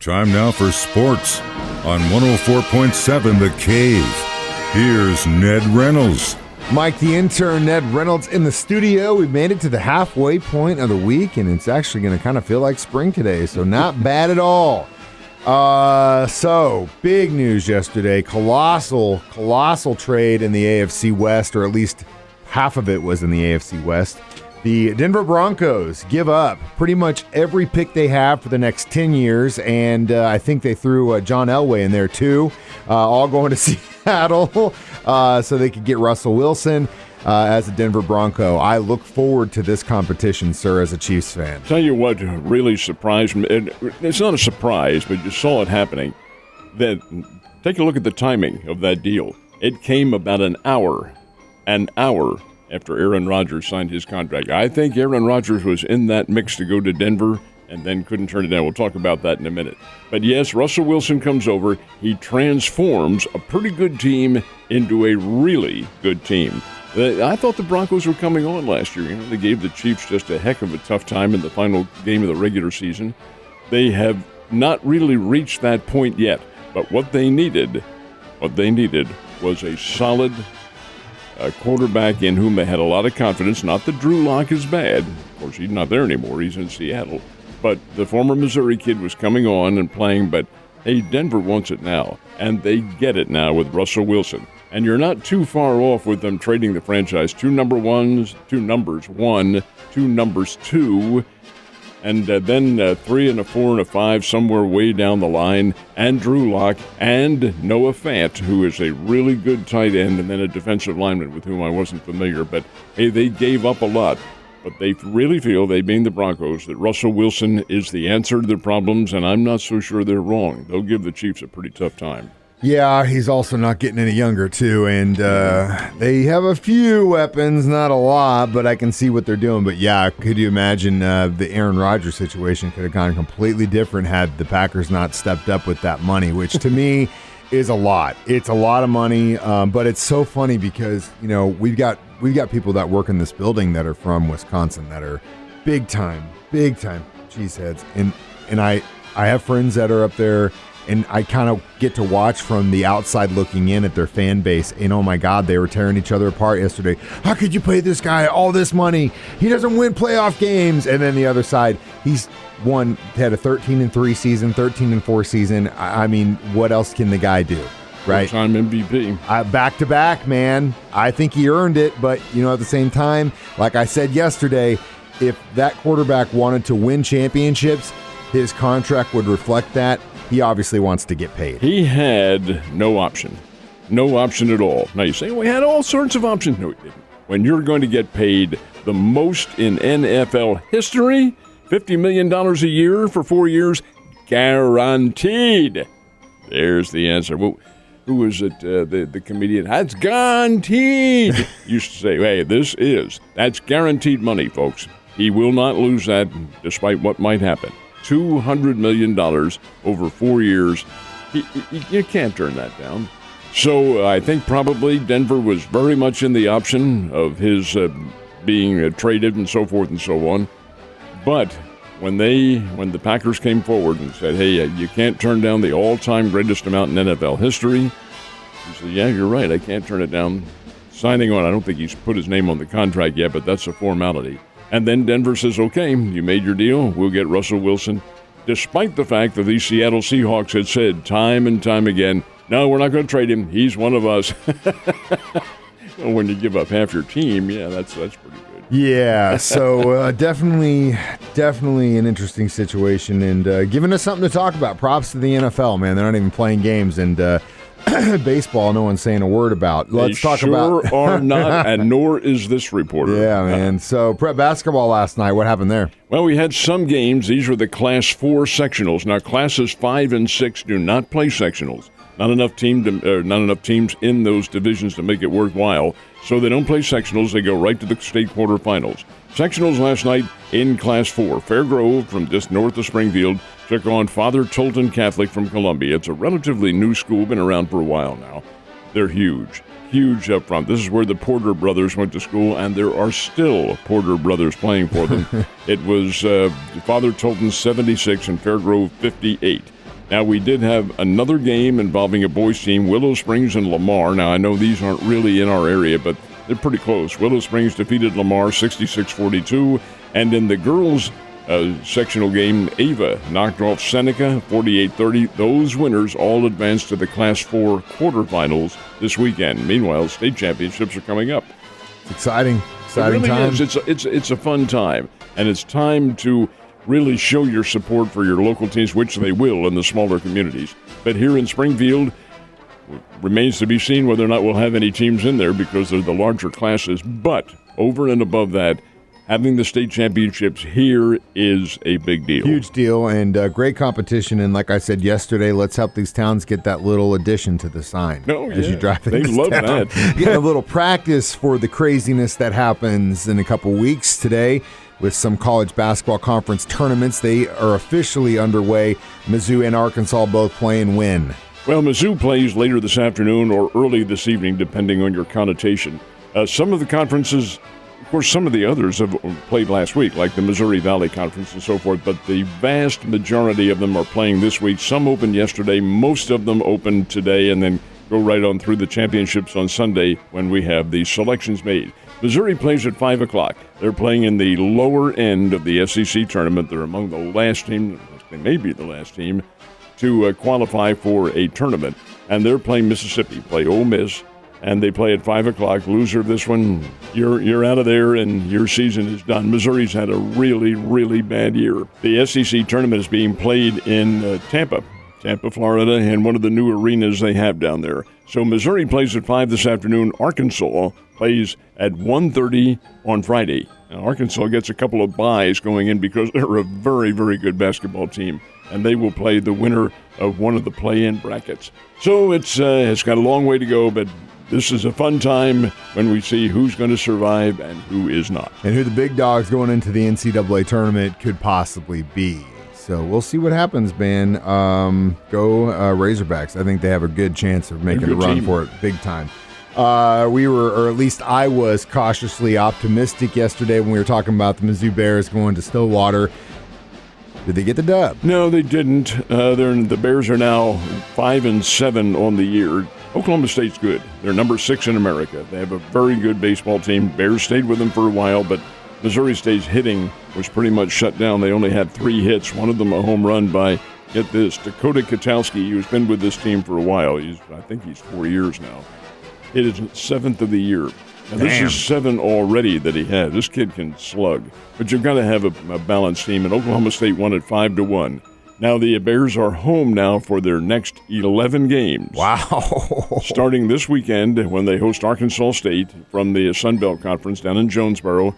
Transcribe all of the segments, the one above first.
Time now for sports on 104.7 The Cave. Here's Ned Reynolds. Mike, the intern, Ned Reynolds in the studio. We've made it to the halfway point of the week, and it's actually going to kind of feel like spring today, so not bad at all. So, big news yesterday. Colossal trade in the AFC West, or at least half of it was in the AFC West. The Denver Broncos give up pretty much every pick they have for the next 10 years, and I think they threw John Elway in there too, all going to Seattle so they could get Russell Wilson as a Denver Bronco. I look forward to this competition, sir, as a Chiefs fan. Tell you what really surprised me. It's not a surprise, but you saw it happening. Take a look at the timing of that deal. It came about an hour after Aaron Rodgers signed his contract. I think Aaron Rodgers was in that mix to go to Denver and then couldn't turn it down. We'll talk about that in a minute. But yes, Russell Wilson comes over. He transforms a pretty good team into a really good team. I thought the Broncos were coming on last year. They gave the Chiefs just a heck of a tough time in the final game of the regular season. They have not really reached that point yet. But what they needed was a solid quarterback in whom they had a lot of confidence. Not that Drew Lock is bad. Of course, he's not there anymore. He's in Seattle. But the former Missouri kid was coming on and playing, but hey, Denver wants it now. And they get it now with Russell Wilson. And you're not too far off with them trading the franchise. Two numbers 1, two numbers 2, and then 3 and a 4 and a 5 somewhere way down the line, and Drew Lock and Noah Fant, who is a really good tight end, and then a defensive lineman with whom I wasn't familiar. But hey, they gave up a lot. But they really feel, they being the Broncos, that Russell Wilson is the answer to their problems, and I'm not so sure they're wrong. They'll give the Chiefs a pretty tough time. Yeah, he's also not getting any younger, too, and they have a few weapons, not a lot, but I can see what they're doing. But yeah, could you imagine the Aaron Rodgers situation could have gone completely different had the Packers not stepped up with that money, which to me is a lot. It's a lot of money, but it's so funny because, you know, we've got people that work in this building that are from Wisconsin that are big time cheeseheads, and I have friends that are up there. And I kind of get to watch from the outside looking in at their fan base. And oh my God, they were tearing each other apart yesterday. How could you pay this guy all this money? He doesn't win playoff games. And then the other side, had a 13-3 season, 13-4 season. I mean, what else can the guy do? Right? Full-time MVP. Back-to-back, man. I think he earned it. But, you know, at the same time, like I said yesterday, if that quarterback wanted to win championships, his contract would reflect that. He obviously wants to get paid. He had no option. No option at all. Now you say, we had all sorts of options. No, he didn't. When you're going to get paid the most in NFL history, $50 million a year for 4 years, guaranteed. There's the answer. Well, who was it? The comedian, that's guaranteed. Used to say, hey, that's guaranteed money, folks. He will not lose that despite what might happen. $200 million over 4 years. You can't turn that down. So I think probably Denver was very much in the option of his being traded and so forth and so on. But when the Packers came forward and said, hey, you can't turn down the all-time greatest amount in NFL history, he said, yeah, you're right, I can't turn it down. Signing on, I don't think he's put his name on the contract yet, but that's a formality. And then Denver says, okay, you made your deal. We'll get Russell Wilson. Despite the fact that these Seattle Seahawks had said time and time again, no, we're not going to trade him. He's one of us. Well, when you give up half your team, yeah, that's pretty good. Yeah, so definitely an interesting situation and giving us something to talk about. Props to the NFL, man. They're not even playing games, and baseball, no one's saying a word about. Let's talk about. Sure are not, and nor is this reporter. Yeah, man. So prep basketball last night. What happened there? Well, we had some games. These were the Class 4 sectionals. Now, Classes 5 and 6 do not play sectionals. Not enough teams in those divisions to make it worthwhile. So they don't play sectionals. They go right to the state quarterfinals. Sectionals last night in Class 4. Fairgrove from just north of Springfield took on Father Tolton Catholic from Columbia. It's a relatively new school, been around for a while now. They're huge up front. This is where the Porter brothers went to school, and there are still Porter brothers playing for them. It was Father Tolton 76 and Fairgrove 58. Now, we did have another game involving a boys team, Willow Springs and Lamar. Now, I know these aren't really in our area, but they're pretty close. Willow Springs defeated Lamar 66-42. And in the girls' sectional game, Ava knocked off Seneca 48-30. Those winners all advanced to the Class 4 quarterfinals this weekend. Meanwhile, state championships are coming up. It's exciting. It really Time. is. It's a fun time, and it's time to really show your support for your local teams, which they will in the smaller communities. But here in Springfield, remains to be seen whether or not we'll have any teams in there because they're the larger classes. But over and above that, having the state championships here is a big deal. Huge deal, and great competition. And like I said yesterday, let's help these towns get that little addition to the sign as you drive they into love town. that. Get a little practice for the craziness that happens in a couple weeks today with some college basketball conference tournaments. They are officially underway. Mizzou and Arkansas both play and win. Well, Mizzou plays later this afternoon or early this evening, depending on your connotation. Some of the conferences, of course, some of the others have played last week, like the Missouri Valley Conference and so forth, but the vast majority of them are playing this week. Some opened yesterday, most of them open today, and then go right on through the championships on Sunday when we have the selections made. Missouri plays at 5 o'clock. They're playing in the lower end of the SEC tournament. They're among the last team, they may be the last team, to qualify for a tournament. And they're playing Mississippi, play Ole Miss, and they play at 5 o'clock. Loser of this one, you're out of there and your season is done. Missouri's had a really, really bad year. The SEC tournament is being played in Tampa, Florida, and one of the new arenas they have down there. So Missouri plays at 5 this afternoon. Arkansas plays at 1:30 on Friday. Now, Arkansas gets a couple of byes going in because they're a very, very good basketball team, and they will play the winner of one of the play-in brackets. So it's got a long way to go, but this is a fun time when we see who's going to survive and who is not. And who the big dogs going into the NCAA tournament could possibly be. So we'll see what happens, man. Go Razorbacks. I think they have a good chance of making a run team for it big time. We were, or at least I was, cautiously optimistic yesterday when we were talking about the Mizzou Bears going to Stillwater. Did they get the dub? No, they didn't. The Bears are now 5-7 on the year. Oklahoma State's good. They're number 6 in America. They have a very good baseball team. Bears stayed with them for a while, but Missouri State's hitting was pretty much shut down. They only had 3 hits, one of them a home run by, get this, Dakota Katowski, who's been with this team for a while. I think he's 4 years now. It is 7th of the year. Now, this is 7 already that he had. This kid can slug. But you've got to have a balanced team, and Oklahoma State won it 5-1. Now the Bears are home now for their next 11 games. Wow. Starting this weekend when they host Arkansas State from the Sun Belt Conference down in Jonesboro.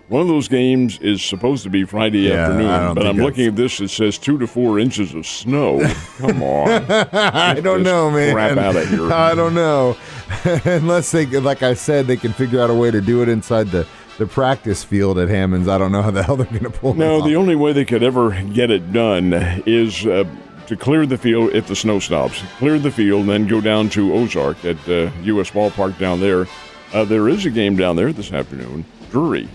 One of those games is supposed to be Friday afternoon, but I'm looking at this. It says 2 to 4 inches of snow. Come on. I don't know, man. Crap out of here. I don't know. Unless they, like I said, they can figure out a way to do it inside the practice field at Hammond's. I don't know how the hell they're going to pull it off. The only way they could ever get it done is to clear the field if the snow stops. Clear the field, and then go down to Ozark at U.S. Ballpark down there. There is a game down there this afternoon. Drury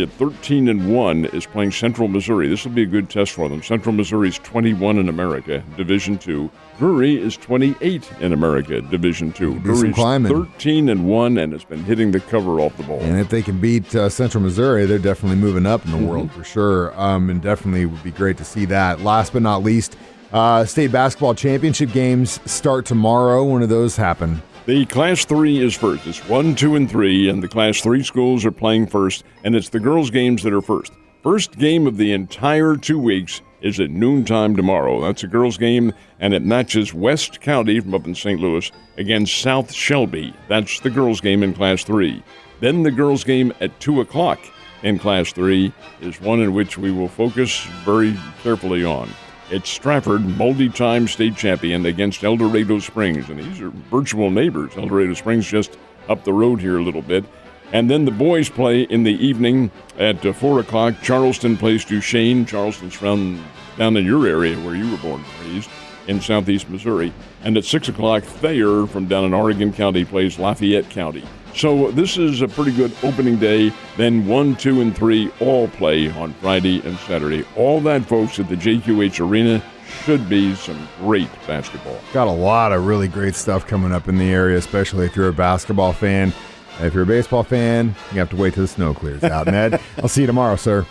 at 13-1 is playing Central Missouri. This will be a good test for them. Central Missouri's 21 in America, Division II. Drury is 28 in America, Division II. Drury's 13-1 and has been hitting the cover off the ball. And if they can beat Central Missouri, they're definitely moving up in the world for sure. And definitely would be great to see that. Last but not least, state basketball championship games start tomorrow. When do those happen? The Class 3 is first. It's 1, 2, and 3, and the Class 3 schools are playing first, and it's the girls' games that are first. First game of the entire 2 weeks is at noontime tomorrow. That's a girls' game, and it matches West County from up in St. Louis against South Shelby. That's the girls' game in Class 3. Then the girls' game at 2 o'clock in Class 3 is one in which we will focus very carefully on. It's Stratford, multi-time state champion, against El Dorado Springs. And these are virtual neighbors. El Dorado Springs just up the road here a little bit. And then the boys play in the evening at 4 o'clock. Charleston plays Duchesne. Charleston's from down in your area where you were born and raised in southeast Missouri. And at 6 o'clock, Thayer from down in Oregon County plays Lafayette County. So this is a pretty good opening day. Then 1, 2, and 3 all play on Friday and Saturday. All that, folks, at the JQH Arena, should be some great basketball. Got a lot of really great stuff coming up in the area, especially if you're a basketball fan. If you're a baseball fan, you have to wait till the snow clears out. Ned, I'll see you tomorrow, sir.